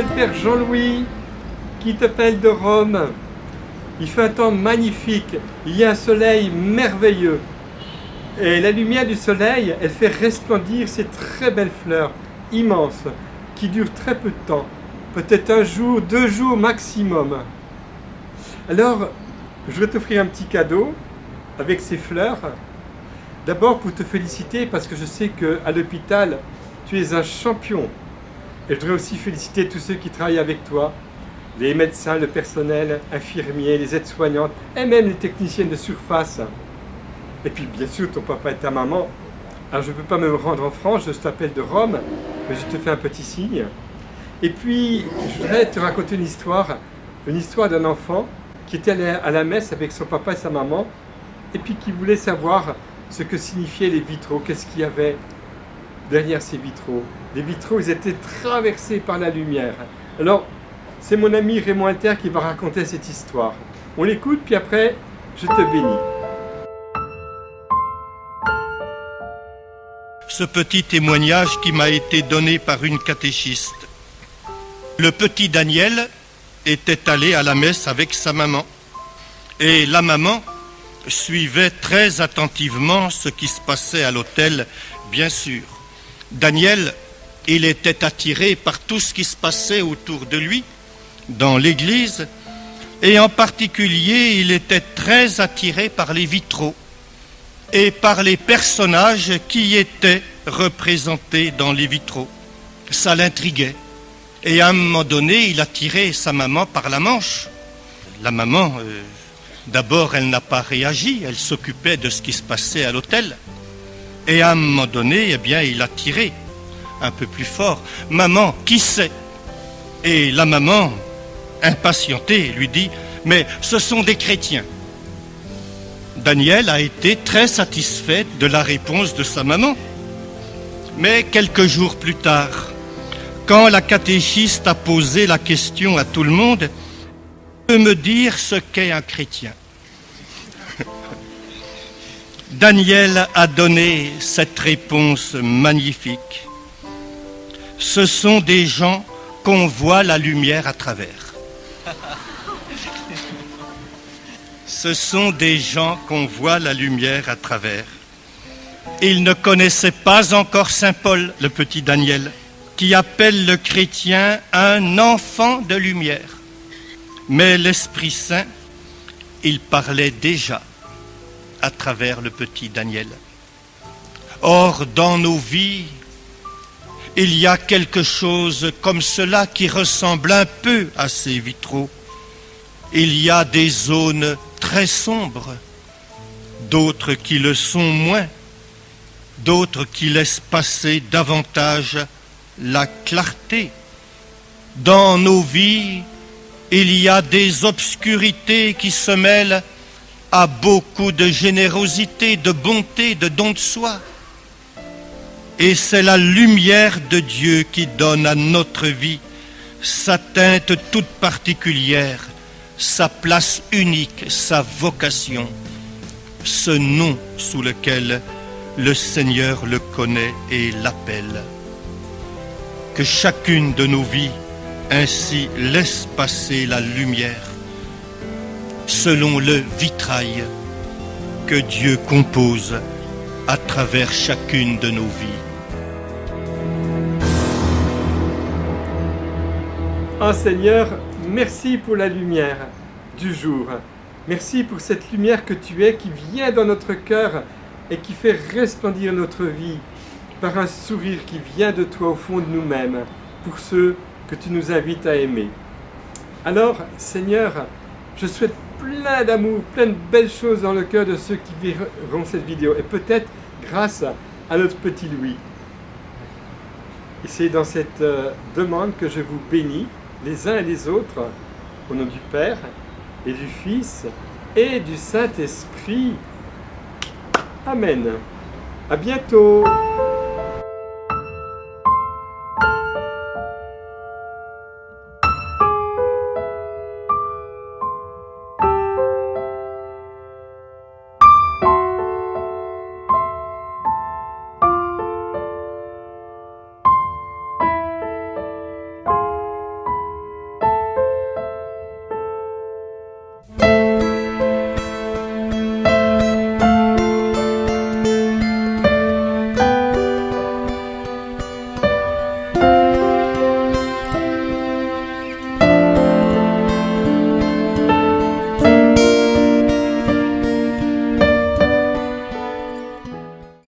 c'est le père Jean-Louis qui t'appelle de Rome. Il fait un temps magnifique, il y a un soleil merveilleux. Et la lumière du soleil, elle fait resplendir ces très belles fleurs immenses qui durent très peu de temps, peut-être un jour, 2 jours maximum. Alors, je vais t'offrir un petit cadeau avec ces fleurs. D'abord pour te féliciter parce que je sais qu'à l'hôpital, tu es un champion. Et je voudrais aussi féliciter tous ceux qui travaillent avec toi, les médecins, le personnel, infirmiers, les aides-soignantes et même les techniciennes de surface. Et puis bien sûr ton papa et ta maman. Alors je ne peux pas me rendre en France, je t'appelle de Rome, mais je te fais un petit signe. Et puis je voudrais te raconter une histoire d'un enfant qui était allé à la messe avec son papa et sa maman, et puis qui voulait savoir ce que signifiaient les vitraux, qu'est-ce qu'il y avait derrière ces vitraux. Les vitraux, ils étaient traversés par la lumière. Alors, c'est mon ami Raymond Alter qui va raconter cette histoire. On l'écoute, puis après, je te bénis. Ce petit témoignage qui m'a été donné par une catéchiste. Le petit Daniel était allé à la messe avec sa maman. Et la maman suivait très attentivement ce qui se passait à l'autel, bien sûr. Daniel, il était attiré par tout ce qui se passait autour de lui, dans l'église, et en particulier, il était très attiré par les vitraux et par les personnages qui étaient représentés dans les vitraux. Ça l'intriguait. Et à un moment donné, il a tiré sa maman par la manche. La maman, d'abord, elle n'a pas réagi, elle s'occupait de ce qui se passait à l'autel. Et à un moment donné, eh bien, il a tiré un peu plus fort. « Maman, qui c'est ?» Et la maman, impatientée, lui dit « Mais ce sont des chrétiens. » Daniel a été très satisfait de la réponse de sa maman. Mais quelques jours plus tard, quand la catéchiste a posé la question à tout le monde, « Peux me dire ce qu'est un chrétien ?» Daniel a donné cette réponse magnifique. Ce sont des gens qu'on voit la lumière à travers. Ce sont des gens qu'on voit la lumière à travers. Il ne connaissait pas encore Saint Paul, le petit Daniel, qui appelle le chrétien un enfant de lumière. Mais l'Esprit Saint, il parlait déjà à travers le petit Daniel. Or, dans nos vies, il y a quelque chose comme cela qui ressemble un peu à ces vitraux. Il y a des zones très sombres, d'autres qui le sont moins, d'autres qui laissent passer davantage la clarté. Dans nos vies, il y a des obscurités qui se mêlent à beaucoup de générosité, de bonté, de don de soi. Et c'est la lumière de Dieu qui donne à notre vie sa teinte toute particulière, sa place unique, sa vocation, ce nom sous lequel le Seigneur le connaît et l'appelle. Que chacune de nos vies ainsi laisse passer la lumière selon le vitrail que Dieu compose à travers chacune de nos vies. Ah Seigneur, merci pour la lumière du jour. Merci pour cette lumière que tu es, qui vient dans notre cœur et qui fait resplendir notre vie par un sourire qui vient de toi au fond de nous-mêmes, pour ceux que tu nous invites à aimer. Alors, Seigneur, je souhaite plein d'amour, plein de belles choses dans le cœur de ceux qui verront cette vidéo, et peut-être grâce à notre petit Louis. Et c'est dans cette demande que je vous bénis, les uns et les autres, au nom du Père, et du Fils, et du Saint-Esprit. Amen. À bientôt.